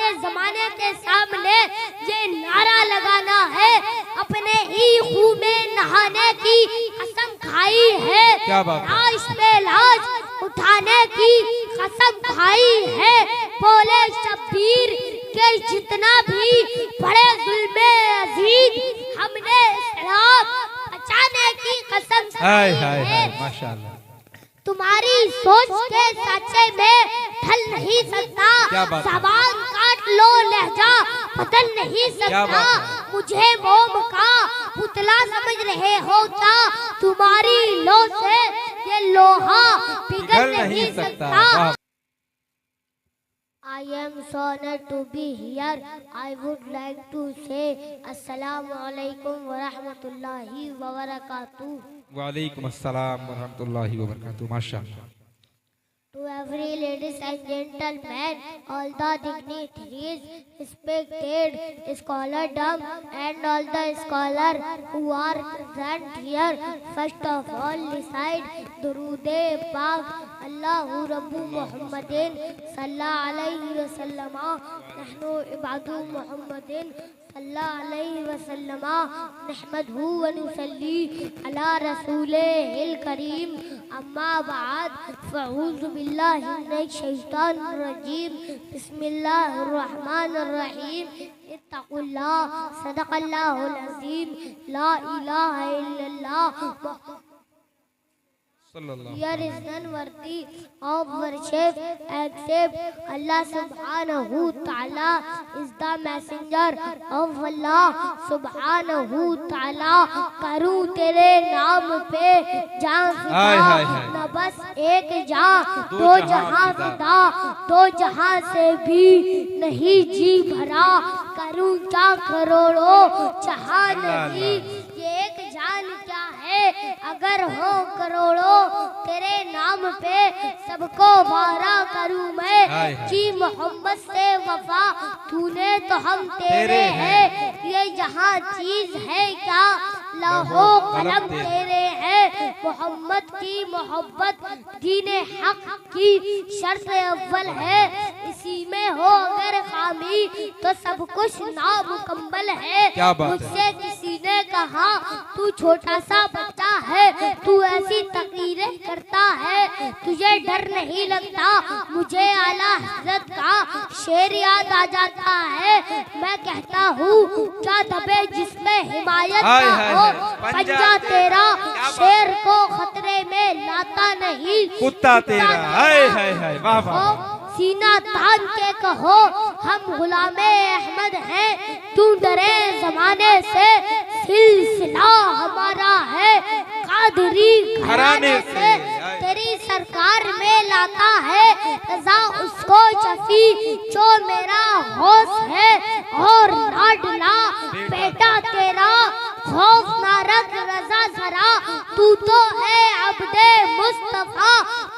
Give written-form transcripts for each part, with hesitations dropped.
के जमाने के सामने ये नारा लगाना है, अपने ही खून में नहाने की कसम खाई है, लाश पे लाश उठाने की कसम खाई है। बोले शब्बीर के जितना भी बड़े जुल्मे अजीज हमने इस्लाम बचाने की कसम खाई है। माशाअल्लाह। तुम्हारी सोच के साचे में ढल नहीं सकता, ज़बान काट लो लहजा बदल नहीं सकता। मुझे मोम का पुतला समझ रहे हो क्या? तुम्हारी लो से ये लोहा पिघल नहीं सकता। I am so honored to be here. I would like to say Assalamu alaikum wa rahmatullahi wa barakatuh. Wa alaikum assalam wa rahmatullahi wa barakatuh. Mashallah. To every ladies and gentlemen, all the dignitaries, respected scholardom and all the scholars who are present here, first of all recite Durood-e Paak Allahu Rabbu Muhammadin sallallahu alayhi wa sallama nahnu ibadu Muhammadin sallallahu alayhi wa sallama nahmaduhu wa nusalli ala rasulihil kareem amma ba'd fa'udhu billahi minash shaitanir rajim bismillahir rahmanir rahim ittaqullah sadaqallahul azim la ilaha illallah. Here is none worthy of worship except Allah subhanahu ta'ala is the messenger of Allah subhanahu ta'ala। करूँ तेरे नाम पे जान फिदा, न बस एक जा दो जहां फिदा, दो जहां से भी नहीं जी भरा। करूँ क्या करोड़ों जहां नहीं, ये एक जान क्या है अगर हो करोड़ों। तेरे नाम पे सबको वारा करूं मैं, जी मोहम्मद से वफा तूने तो हम तेरे हैं। ये जहां चीज है क्या लौहो कलम तेरे हैं। मोहम्मद की मोहब्बत दीने हक की शर्त अव्वल है, इसी में हो अगर खामी तो सब कुछ नामुकम्मल है। मुझसे किसी ने कहा तू छोटा सा बच्चा है, तू ऐसी तकरीरें करता है, तुझे डर नहीं लगता। मुझे आला हज़रत का शेर याद आ जाता है, मैं कहता हूँ क्या दबे जिसमें हिमायत ना हो, पंजा तेरा शेर को खतरे में लाता नहीं, कुत्ता तेरा हाय हाय हाय वाह वाह। सीना तान के कहो हम गुलामे अहमद हैं, तू डरे जमाने से सिलसिला हमारा है। कादरी घराने से तेरी सरकार में लाता है, रजा उसको शफी जो मेरा होश है। और लाडला बेटा तेरा खौफ ना रख रजा जरा, तू तो है अब्दे मुस्तफा,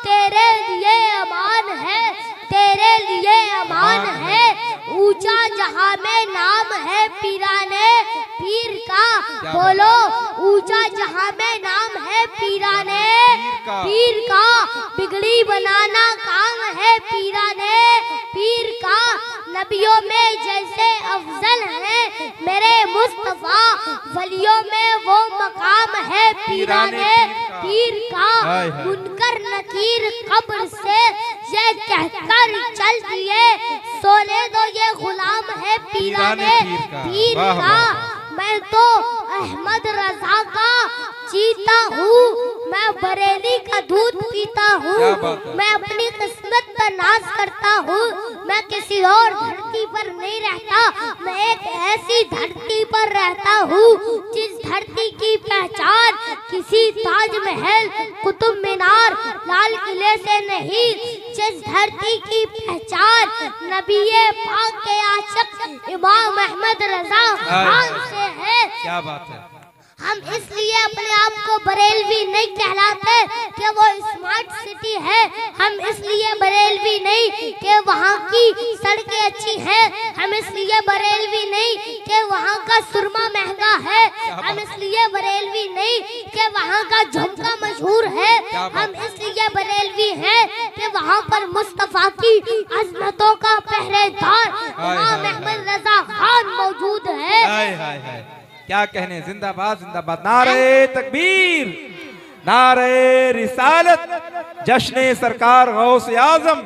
तेरे लिए अमान है, तेरे लिए अमान है। ऊंचा जहां में नाम है पीराने पीर का, बोलो ऊंचा जहां में नाम है पीराने पीर का। बिगड़ी बनाना काम है पीराने पीर का। नबियों में जैसे अफजल है मेरे मुस्तफा, वलियों में वो मकाम है पीराने पीर का। मुनकर नकीर कब्र से ये कहकर चल दिए, सोने दो ये गुलाम है पीराने पीर का। मैं तो अहमद रजा का जीता हूँ, मैं बरेली का दूध पीता हूँ, मैं अपनी किस्मत पर नाज करता हूँ। मैं किसी और धरती पर नहीं रहता, मैं एक ऐसी धरती पर रहता हूँ जिस धरती की पहचान किसी ताजमहल कुतुब मीनार लाल किले से नहीं, जिस धरती की पहचान नबीए पाक के आशिक इमाम अहमद रजा खान से है। क्या बात है। हम इसलिए अपने आप को बरेलवी नहीं कहलाते कि वो स्मार्ट सिटी है, हम इसलिए बरेलवी नहीं कि वहाँ की सड़कें अच्छी हैं, हम इसलिए बरेलवी नहीं कि वहाँ का सुरमा महंगा है, हम इसलिए बरेलवी नहीं कि वहाँ का झुमका मशहूर है, हम इसलिए बरेलवी हैं कि वहाँ पर मुस्तफा की अजमतों का पहरेदार इमाम अहमद रजा खान मौजूद है। हाय हाय हाय, क्या कहने, जिंदाबाद जिंदाबाद, नारे तकबीर, नारे रिसालत, जश्न सरकार गौस आजम,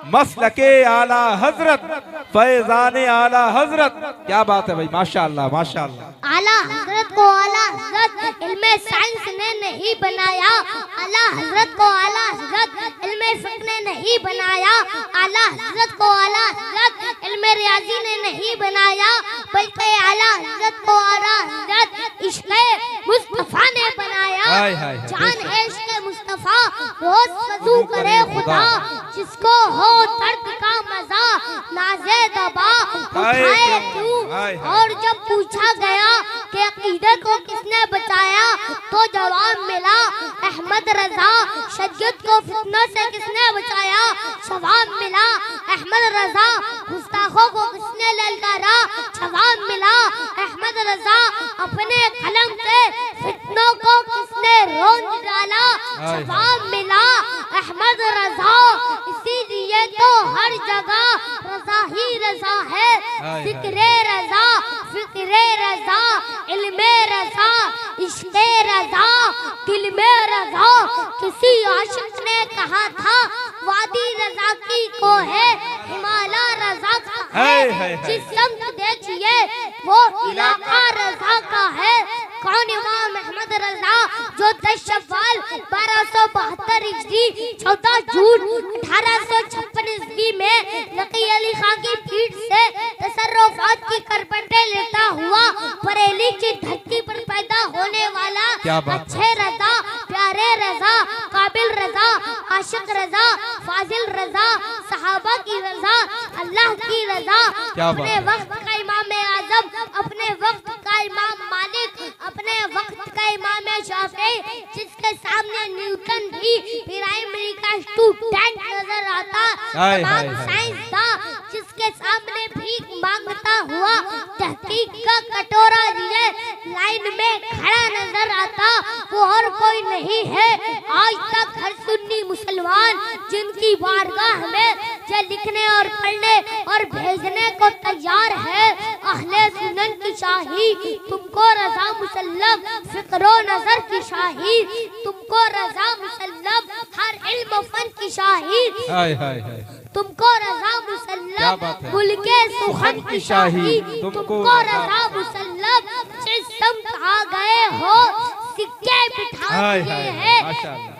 मसलके आला हजरत, फैजान आला हजरत। क्या बात है भाई, माशाअल्लाह माशाअल्लाह। आला हजरत को आला हजरत इल्मे साइंस ने नहीं बनाया, आला हजरत को आला हजरत इल्मे फिक्र ने नहीं बनाया, आला हजरत को आला हजरत इल्मे रियाजी ने नहीं बनाया, बल्कि आला हजरत को आला हजरत इश्क़े मुस्तफा ने बनाया। जान है इश्क़े मुस्तफा, रोज वज़ू करे खुदा, जिसको हो दर्द का मजा, नाज़े दबा उठाए क्यों। और जब पूछा गया कि अकीदे को किसने बचाया, तो जवाब मिला अहमद रजा। शरीयत को फितनों से किसने बचाया, जवाब मिला अहमद रजा। गुस्ताखों को किसने ललकारा, जवाब मिला अहमद रजा। अपने कलम से फितनों को किसने रोंद डाला, जवाब मिला अहमद रजा। इसीलिए तो हर जगह रजा ही रजा है, जिक्रे रजा, फिक्रे रजा, इल्मे रजा, इश्क़े रजा, दिल में रजा। किसी आशिक ने कहा था वादी रजा की को है हिमालय रजा का है, जिस समत देखिए वो इलाका रजा का है। कौन इमाम अहमद रजा जो 10 शव्वाल 1272 हिजरी 14 जून 1856 ईस्वी में नकी अली खां की पीठ से तसर्रुफात की करवटें लेता हुआ बरेली की धरती पर पैदा होने वाला अच्छे रजा, प्यारे रजा, काबिल रजा, आशिक रजा, फाजिल रजा, सहाबा की रजा, अल्लाह की रजा, अपने वक्त का इमाम आजम, अपने वक्त का इमाम मालिक, अपने वक्त का इमाम शाफी, जिसके सामने न्यूटन भी प्राइमरी का स्टूडेंट नजर आता, तमाम साइंसदान जिसके सामने भीख मांगता हुआ तहकीक का कटोरा लिए लाइन में खड़ा नजर आता, वो और कोई नहीं है। आज तक हर सुन्नी मुसलमान जिनकी बारगाह में जो लिखने और पढ़ने और भेजने को तैयार है, अहले सुन्नत की शाही तुमको रजा मुसल्लम, फिक्रो नजर की शाही तुमको रजा मुसल्लम, हर इल्म फन की शाही तुमको रजा मुसल्लम, मुल्के सुखन की शाही तुमको रजा मुसल्लम। जिस समत आ गए हो सिक्के बिठा दिए हैं।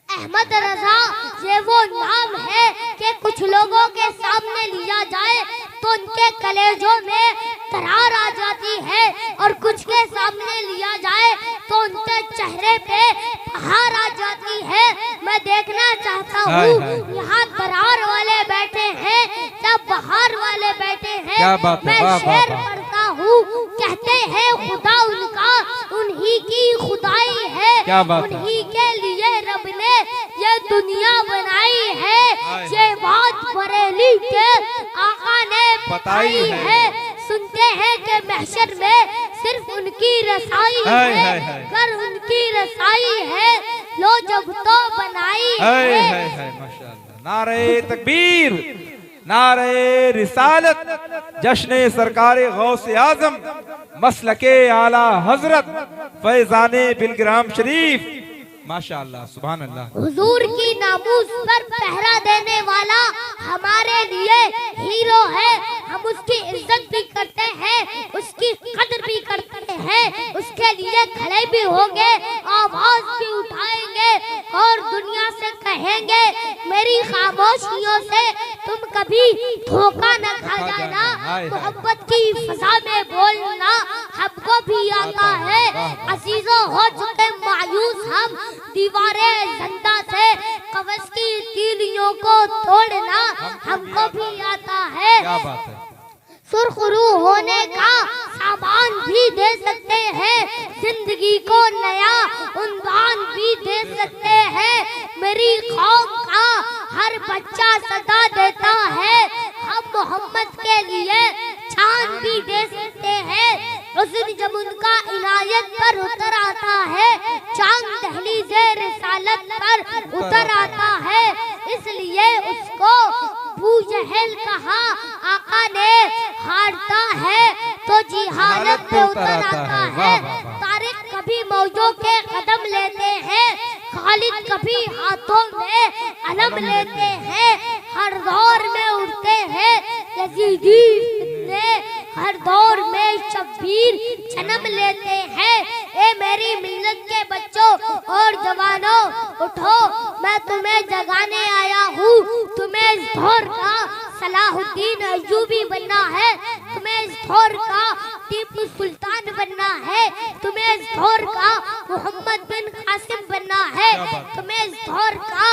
अहमद रजा ये वो नाम है कि कुछ लोगों के सामने लिया जाए तो उनके कलेजों में दरार आ जाती है, और कुछ के सामने लिया जाए तो उनके चेहरे पे बहार आ जाती है। मैं देखना चाहता हूँ यहाँ दरार वाले बैठे हैं या बहार वाले बैठे हैं। मैं शेर पढ़ता हूँ, कहते हैं खुदा उनका उन्हीं की खुदाई है, उन्हीं के लिए रब ने ये दुनिया बनाई है, ये बात बरेली के आका ने बताई है। सुनते हैं कि महशर में सिर्फ उनकी रसाई है, कर उनकी रसाई है, लो जब तो बनाई है। माशाअल्लाह, नारे तकबीर, नारे रिसालत, जश्न सरकार गौस आजम, मसलके आला हजरत, फैजाने बिलग्राम शरीफ। माशाअल्लाह, सुभान अल्लाह। हुजूर की नामूस पर पहरा देने वाला हमारे लिए हीरो है। हम उसकी इज्जत भी करते हैं, उसकी कदर भी करते हैं, उसके लिए खड़े भी होंगे, आवाज भी उठाएंगे और दुनिया से कहेंगे मेरी खामोशियों से तुम कभी धोखा न खा जाना। मोहब्बत की फजा में बोलना हमको भी आता है। अजीजों हो चुके मायूस हम, दीवारें जिंदा से कवच की तीलियों को तोड़ना हमको भी आता है। क्या बात है। सुरखरू होने का सामान भी दे सकते हैं, जिंदगी को नया उन्वान भी दे सकते हैं। मेरी कौम का हर बच्चा सदा देता है, हम मोहम्मद के लिए जान भी दे सकते हैं। उस दिन जब उनका इनायत पर उतर आता है, चांद दहलीज़े रिसालत पर उतर आता है, इसलिए उसको अबू जहल कहा। आका ने हारता है तो जिहालत पे उतर आता है। तारिक कभी मौजों के कदम लेते हैं, खालिद कभी हाथों में अलम लेते हैं। हर दौर में उठते हैं यजीदी फितने, हर दौर में शब्बीर जन्म लेते हैं। ए मेरी मिल्लत के बच्चों और जवानों, उठो मैं तुम्हें जगाने आया हूँ। तुम्हें इस दौर का सलाहुद्दीन अय्यूबी बनना है, तुम्हें इस दौर का टीपू सुल्तान बनना है, तुम्हें इस दौर का मोहम्मद बिन कासिम बनना है, तुम्हें इस दौर का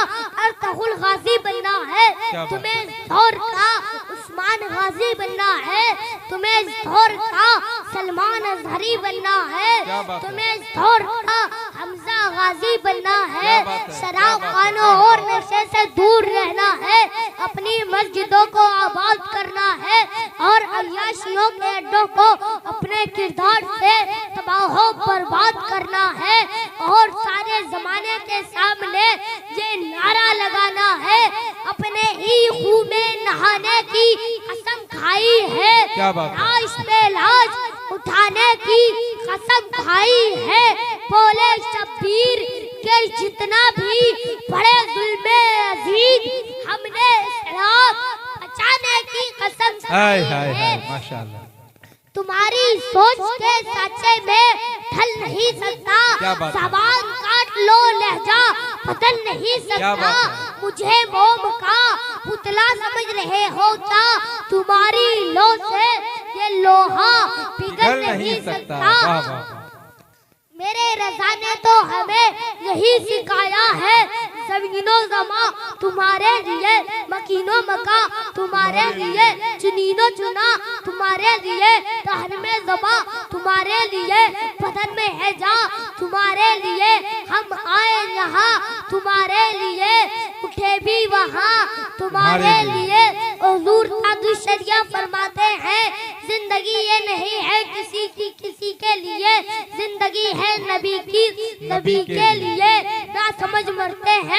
अर्तगुल गाजी बनना है, तुम्हें इस दौर का उस्मान गाजी बनना है, तुम्हें इस दौर का सलमान अजहरी बनना है, तुम्हें इस दौर का हमजा गाजी बनना है। शराब खानों और नशे से दूर रहना है, अपनी मस्जिदों को आबाद करना है और अय्याशियों के अड्डों को अपने किरदार से तबाह बर्बाद करना है और सारे जमाने के सामने ये नारा लगाना है, अपने ही खून में नहाने की कसम खाई है, लाश पे लाश उठाने की कसम खाई है। बोले शब्बीर के जितना भी बड़े जुल्मे अजीज हमने इस्लाम बचाने की कसम खाई है। माशाअल्लाह। तुम्हारी सोच के साचे में ढल नहीं सकता, ज़बान काट लो लहजा बदल नहीं सकता। मुझे मोम का पुतला समझ रहे होता, तुम्हारी लो से ये लोहा पिघल नहीं सकता। मेरे रज़ा ने तो हमें यही सिखाया है, ज़मीनो ज़मा तुम्हारे लिए, मकीनो मका तुम्हारे लिए, चुनीनो चुना तुम्हारे लिए, रहन में ज़बा तुम्हारे लिए, बदन में है जा तुम्हारे लिए। हम आए यहाँ तुम्हारे लिए, उठे भी वहाँ तुम्हारे लिए। हुज़ूर ताजुश्शरिया फरमाते हैं, जिंदगी ये नहीं है किसी की किसी के लिए, जिंदगी है नबी की नबी के लिए। ना समझ मरते हैं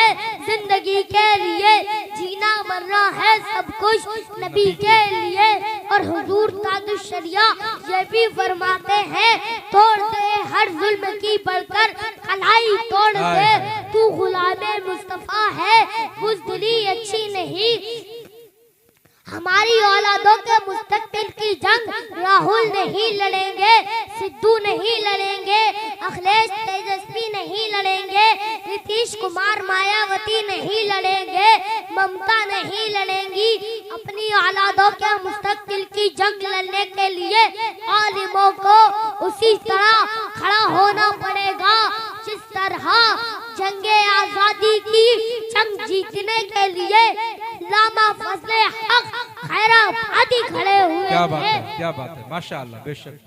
जिंदगी के लिए, जीना मरना है सब कुछ नबी के लिए। और हुजूर ताजुश्शरिया ये भी फरमाते हैं, तोड़ दे हर जुल्म की बढ़कर कलाई तोड़ दे, तू गुलामे मुस्तफा है बुज़दिली अच्छी नहीं। हमारी औलादों के मुस्तकबिल की जंग राहुल नहीं लड़ेंगे, सिद्धू नहीं लड़ेंगे, अखिलेश तेजस्वी नहीं लड़ेंगे, नीतीश कुमार मायावती नहीं लड़ेंगे, ममता नहीं लड़ेंगी। अपनी औलादों के मुस्तकबिल की जंग लड़ने के लिए आलिमों को उसी तरह खड़ा होना पड़ेगा जिस तरह जंगे आजादी की जंग जीतने के लिए लामा फजले हक खैराबादी खड़े हुए थे। क्या बात है माशाअल्लाह, बेशक।